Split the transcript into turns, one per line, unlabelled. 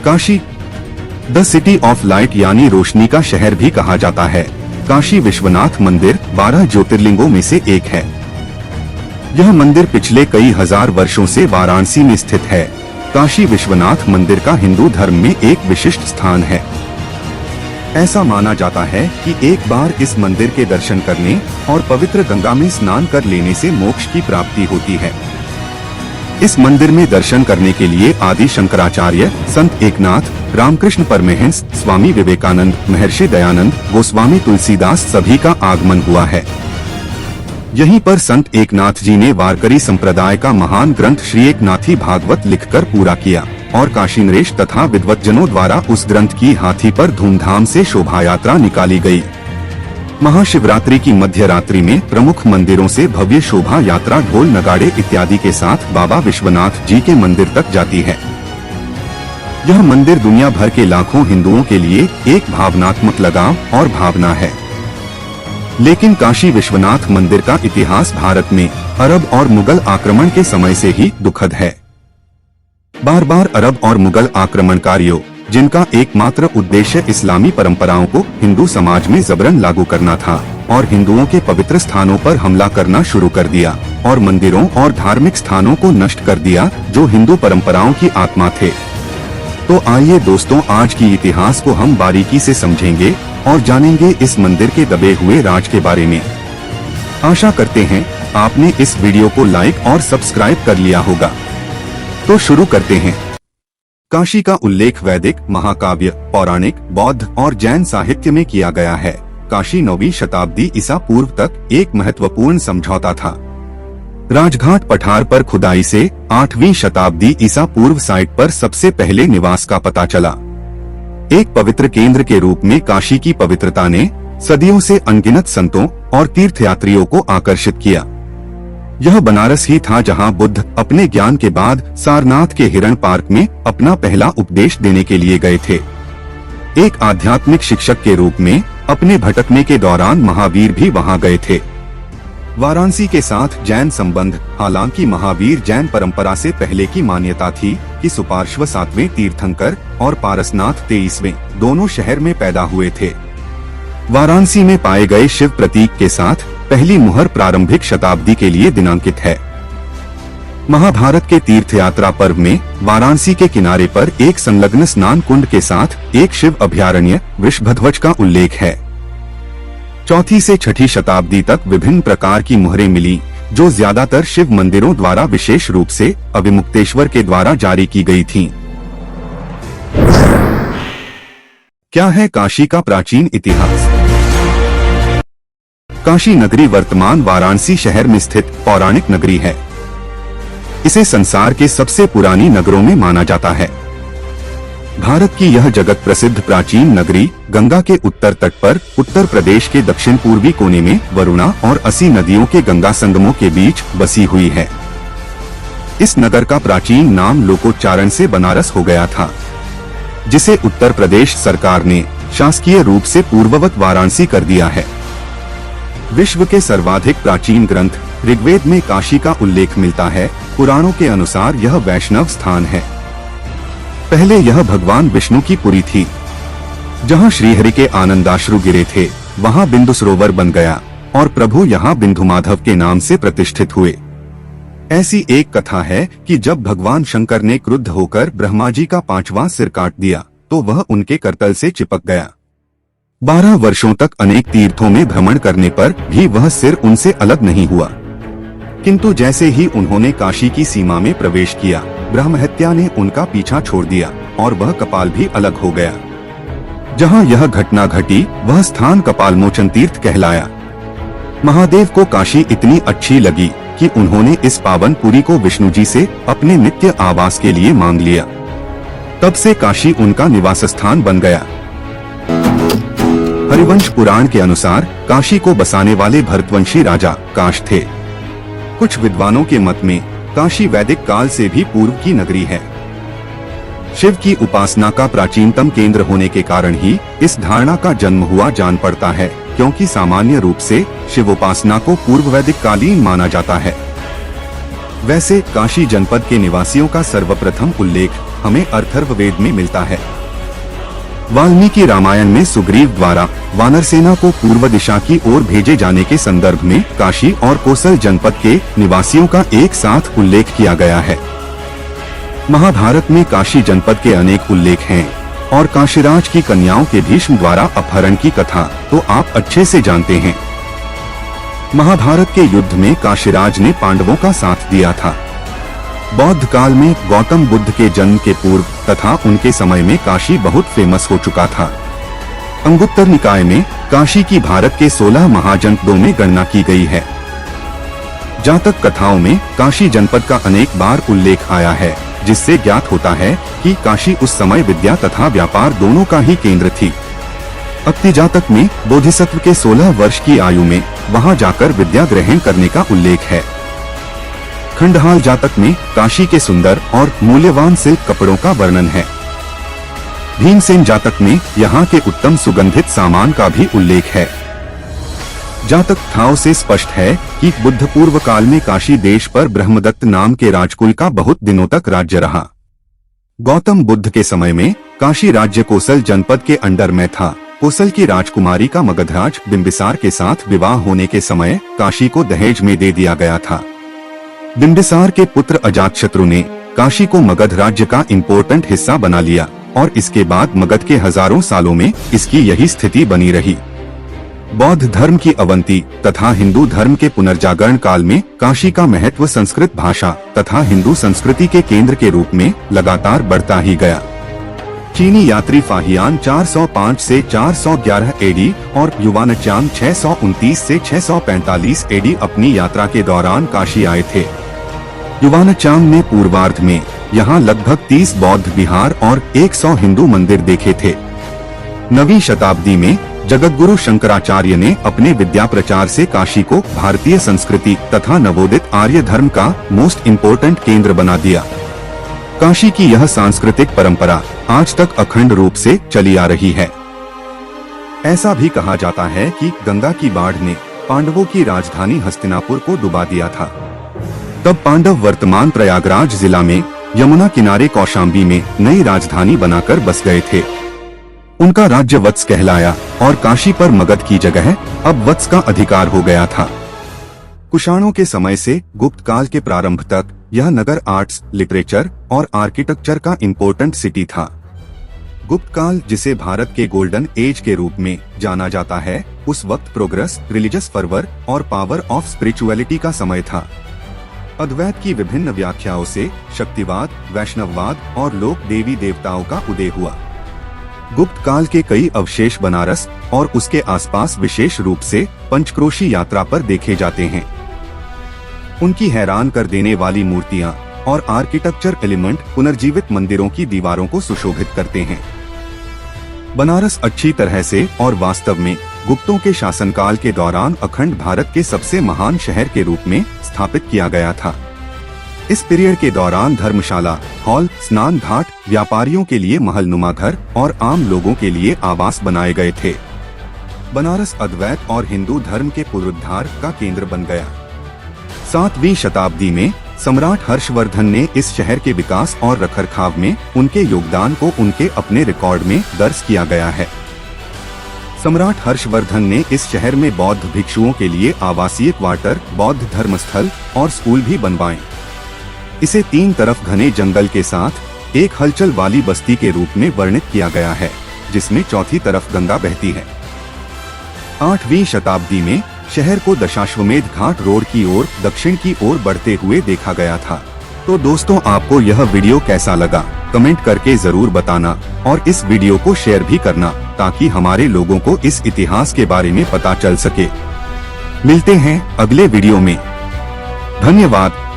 Kashi the city of light यानी रोशनी का शहर भी कहा जाता है। काशी विश्वनाथ मंदिर 12 ज्योतिर्लिंगों में से एक है। यह मंदिर पिछले कई हजार वर्षों से वाराणसी में स्थित है। काशी विश्वनाथ मंदिर का हिंदू धर्म में एक विशिष्ट स्थान है। ऐसा माना जाता है कि एक बार इस मंदिर के दर्शन करने और पवित्र गंगा में स्नान कर लेने से मोक्ष की प्राप्ति होती है। इस मंदिर में दर्शन करने के लिए आदि शंकराचार्य, संत एकनाथ, रामकृष्ण परमहंस, स्वामी विवेकानंद, महर्षि दयानंद, गोस्वामी तुलसीदास सभी का आगमन हुआ है। यहीं पर संत एकनाथ जी ने वारकरी संप्रदाय का महान ग्रंथ श्री एकनाथी भागवत लिखकर पूरा किया और काशी नरेश तथा विद्वज्जनों द्वारा उस ग्रंथ की हाथी पर धूमधाम से शोभा यात्रा निकाली गई। महाशिवरात्रि की मध्य रात्रि में प्रमुख मंदिरों से भव्य शोभा यात्रा ढोल नगाड़े इत्यादि के साथ बाबा विश्वनाथ जी के मंदिर तक जाती है। यह मंदिर दुनिया भर के लाखों हिंदुओं के लिए एक भावनात्मक लगाव और भावना है। लेकिन काशी विश्वनाथ मंदिर का इतिहास भारत में अरब और मुगल आक्रमण के समय से ही दुखद है। बार बार अरब और मुगल आक्रमणकारियों, जिनका एकमात्र उद्देश्य इस्लामी परंपराओं को हिंदू समाज में जबरन लागू करना था और हिंदुओं के पवित्र स्थानों पर हमला करना शुरू कर दिया और मंदिरों और धार्मिक स्थानों को नष्ट कर दिया जो हिंदू परंपराओं की आत्मा थे। तो आइए दोस्तों, आज की इतिहास को हम बारीकी से समझेंगे और जानेंगे इस मंदिर के दबे हुए राज के बारे में। आशा करते हैं आपने इस वीडियो को लाइक और सब्सक्राइब कर लिया होगा। तो शुरू करते हैं। काशी का उल्लेख वैदिक, महाकाव्य, पौराणिक, बौद्ध और जैन साहित्य में किया गया है। काशी 9वीं शताब्दी ईसा पूर्व तक एक महत्वपूर्ण समझौता था। राजघाट पठार पर खुदाई से 8वीं शताब्दी ईसा पूर्व साइट पर सबसे पहले निवास का पता चला। एक पवित्र केंद्र के रूप में काशी की पवित्रता ने सदियों से अनगिनत संतों और तीर्थयात्रियों को आकर्षित किया। यह बनारस ही था जहां बुद्ध अपने ज्ञान के बाद सारनाथ के हिरण पार्क में अपना पहला उपदेश देने के लिए गए थे। एक आध्यात्मिक शिक्षक के रूप में अपने भटकने के दौरान महावीर भी वहां गए थे। वाराणसी के साथ जैन संबंध, हालांकि महावीर जैन परंपरा से पहले की मान्यता थी कि सुपार्श्व 7वें तीर्थंकर और पारसनाथ 23वें दोनों शहर में पैदा हुए थे। वाराणसी में पाए गए शिव प्रतीक के साथ पहली मुहर प्रारंभिक शताब्दी के लिए दिनांकित है। महाभारत के तीर्थ यात्रा पर्व में वाराणसी के किनारे पर एक संलग्न स्नान कुंड के साथ एक शिव अभयारण्य वृषभध्वज का उल्लेख है। 4वीं से 6वीं शताब्दी तक विभिन्न प्रकार की मुहरें मिली, जो ज्यादातर शिव मंदिरों द्वारा विशेष रूप से अविमुक्तेश्वर के द्वारा जारी की गई थीं। क्या है काशी का प्राचीन इतिहास? काशी नगरी वर्तमान वाराणसी शहर में स्थित पौराणिक नगरी है। इसे संसार के सबसे पुरानी नगरों में माना जाता है। भारत की यह जगत प्रसिद्ध प्राचीन नगरी गंगा के उत्तर तट पर उत्तर प्रदेश के दक्षिण पूर्वी कोने में वरुणा और असी नदियों के गंगा संगमों के बीच बसी हुई है। इस नगर का प्राचीन नाम लोकोच्चारण से बनारस हो गया था, जिसे उत्तर प्रदेश सरकार ने शासकीय रूप से पूर्ववत वाराणसी कर दिया है। विश्व के सर्वाधिक प्राचीन ग्रंथ ऋग्वेद में काशी का उल्लेख मिलता है। पुराणों के अनुसार यह वैष्णव स्थान है। पहले यह भगवान विष्णु की पुरी थी। जहां श्रीहरि के आनंदाश्रु गिरे थे, वहां बिंदु सरोवर बन गया और प्रभु यहां बिंदु माधव के नाम से प्रतिष्ठित हुए। ऐसी एक कथा है कि जब भगवान शंकर ने क्रुद्ध होकर ब्रह्मा जी का 5वां सिर काट दिया, तो वह उनके करतल से चिपक गया। 12 वर्षों तक अनेक तीर्थों में भ्रमण करने पर भी वह सिर उनसे अलग नहीं हुआ। किंतु जैसे ही उन्होंने काशी की सीमा में प्रवेश किया, ब्रह्महत्या ने उनका पीछा छोड़ दिया और वह कपाल भी अलग हो गया। जहां यह घटना घटी, वह स्थान कपालमोचन तीर्थ कहलाया। महादेव को काशी इतनी अच्छी लगी कि उन्होंने इस पावन पुरी को विष्णु जी से अपने नित्य आवास के लिए मांग लिया। तब से काशी उनका निवास स्थान बन गया। हरिवंश पुराण के अनुसार काशी को बसाने वाले भरतवंशी राजा काश थे। कुछ विद्वानों के मत में काशी वैदिक काल से भी पूर्व की नगरी है। शिव की उपासना का प्राचीनतम केंद्र होने के कारण ही इस धारणा का जन्म हुआ जान पड़ता है, क्योंकि सामान्य रूप से शिव उपासना को पूर्व वैदिक कालीन माना जाता है। वैसे काशी जनपद के निवासियों का सर्वप्रथम उल्लेख हमें अथर्ववेद में मिलता है। वाल्मीकि रामायण में सुग्रीव द्वारा वानर सेना को पूर्व दिशा की ओर भेजे जाने के संदर्भ में काशी और कोसल जनपद के निवासियों का एक साथ उल्लेख किया गया है। महाभारत में काशी जनपद के अनेक उल्लेख हैं और काशीराज की कन्याओं के भीष्म द्वारा अपहरण की कथा तो आप अच्छे से जानते हैं। महाभारत के युद्ध में काशीराज ने पांडवों का साथ दिया था। बौद्ध काल में गौतम बुद्ध के जन्म के पूर्व तथा उनके समय में काशी बहुत फेमस हो चुका था। अंगुत्तर निकाय में काशी की भारत के 16 महाजनपदों में गणना की गई है। जातक कथाओं में काशी जनपद का अनेक बार उल्लेख आया है, जिससे ज्ञात होता है कि काशी उस समय विद्या तथा व्यापार दोनों का ही केंद्र थी। अत्ति जातक में बोधिसत्व के 16 वर्ष की आयु में वहां जाकर विद्या ग्रहण करने का उल्लेख है। खंडहाल जातक में काशी के सुंदर और मूल्यवान सिल्क कपड़ों का वर्णन है। भीमसेन जातक में यहाँ के उत्तम सुगंधित सामान का भी उल्लेख है। जातक कथाओं से स्पष्ट है कि बुद्ध पूर्व काल में काशी देश पर ब्रह्मदत्त नाम के राजकुल का बहुत दिनों तक राज्य रहा। गौतम बुद्ध के समय में काशी राज्य कोसल जनपद के अंडर में था। कोसल की राजकुमारी का मगधराज बिंबिसार के साथ विवाह होने के समय काशी को दहेज में दे दिया गया था। बिंबिसार के पुत्र अजातशत्रु ने काशी को मगध राज्य का इम्पोर्टेंट हिस्सा बना लिया और इसके बाद मगध के हजारों सालों में इसकी यही स्थिति बनी रही। बौद्ध धर्म की अवंती तथा हिंदू धर्म के पुनर्जागरण काल में काशी का महत्व संस्कृत भाषा तथा हिंदू संस्कृति के केंद्र के रूप में लगातार बढ़ता ही गया। चीनी यात्री फाहियान 405 से 411 एडी और युवानचांग 629 से 645 एडी अपनी यात्रा के दौरान काशी आए थे। युवानचांग ने पूर्वार्ध में यहाँ लगभग 30 बौद्ध विहार और 100 हिंदू मंदिर देखे थे। 9वीं शताब्दी में जगतगुरु शंकराचार्य ने अपने विद्या प्रचार से काशी को भारतीय संस्कृति तथा नवोदित आर्य धर्म का मोस्ट इम्पोर्टेंट केंद्र बना दिया। काशी की यह सांस्कृतिक परंपरा आज तक अखंड रूप से चली आ रही है। ऐसा भी कहा जाता है कि गंगा की बाढ़ ने पांडवों की राजधानी हस्तिनापुर को डुबा दिया था। तब पांडव वर्तमान प्रयागराज जिला में यमुना किनारे कौशाम्बी में नई राजधानी बनाकर बस गए थे। उनका राज्य वत्स कहलाया और काशी पर मगध की जगह अब वत्स का अधिकार हो गया था। कुषाणों के समय से गुप्त काल के प्रारंभ तक यह नगर आर्ट्स, लिटरेचर और आर्किटेक्चर का इम्पोर्टेंट सिटी था। गुप्त काल, जिसे भारत के गोल्डन एज के रूप में जाना जाता है, उस वक्त प्रोग्रेस, रिलीजियस फर्वर और पावर ऑफ स्पिरिचुअलिटी का समय था। अद्वैत की विभिन्न व्याख्याओं से शक्तिवाद, वैष्णववाद और लोक देवी देवताओं का उदय हुआ। गुप्त काल के कई अवशेष बनारस और उसके आसपास विशेष रूप से पंचक्रोशी यात्रा पर देखे जाते हैं। उनकी हैरान कर देने वाली मूर्तियां और आर्किटेक्चर एलिमेंट पुनर्जीवित मंदिरों की दीवारों को सुशोभित करते हैं। बनारस अच्छी तरह से और वास्तव में गुप्तों के शासनकाल के दौरान अखंड भारत के सबसे महान शहर के रूप में स्थापित किया गया था। इस पीरियड के दौरान धर्मशाला, हॉल, स्नान घाट, व्यापारियों के लिए महलनुमा घर और आम लोगों के लिए आवास बनाए गए थे। बनारस अद्वैत और हिंदू धर्म के पुनरुद्धार का केंद्र बन गया। 7वीं शताब्दी में सम्राट हर्षवर्धन ने इस शहर के विकास और रखरखाव में उनके योगदान को उनके अपने रिकॉर्ड में दर्ज किया गया है। सम्राट हर्षवर्धन ने इस शहर में बौद्ध भिक्षुओं के लिए आवासीय क्वार्टर, बौद्ध धर्मस्थल और स्कूल भी बनवाए। इसे 3 तरफ घने जंगल के साथ एक हलचल वाली बस्ती के रूप में वर्णित किया गया है, जिसमें चौथी तरफ गंगा बहती है। 8वीं शताब्दी में शहर को दशाश्वमेध घाट रोड की ओर दक्षिण की ओर बढ़ते हुए देखा गया था। तो दोस्तों, आपको यह वीडियो कैसा लगा कमेंट करके जरूर बताना और इस वीडियो को शेयर भी करना, ताकि हमारे लोगों को इस इतिहास के बारे में पता चल सके। मिलते हैं अगले वीडियो में। धन्यवाद।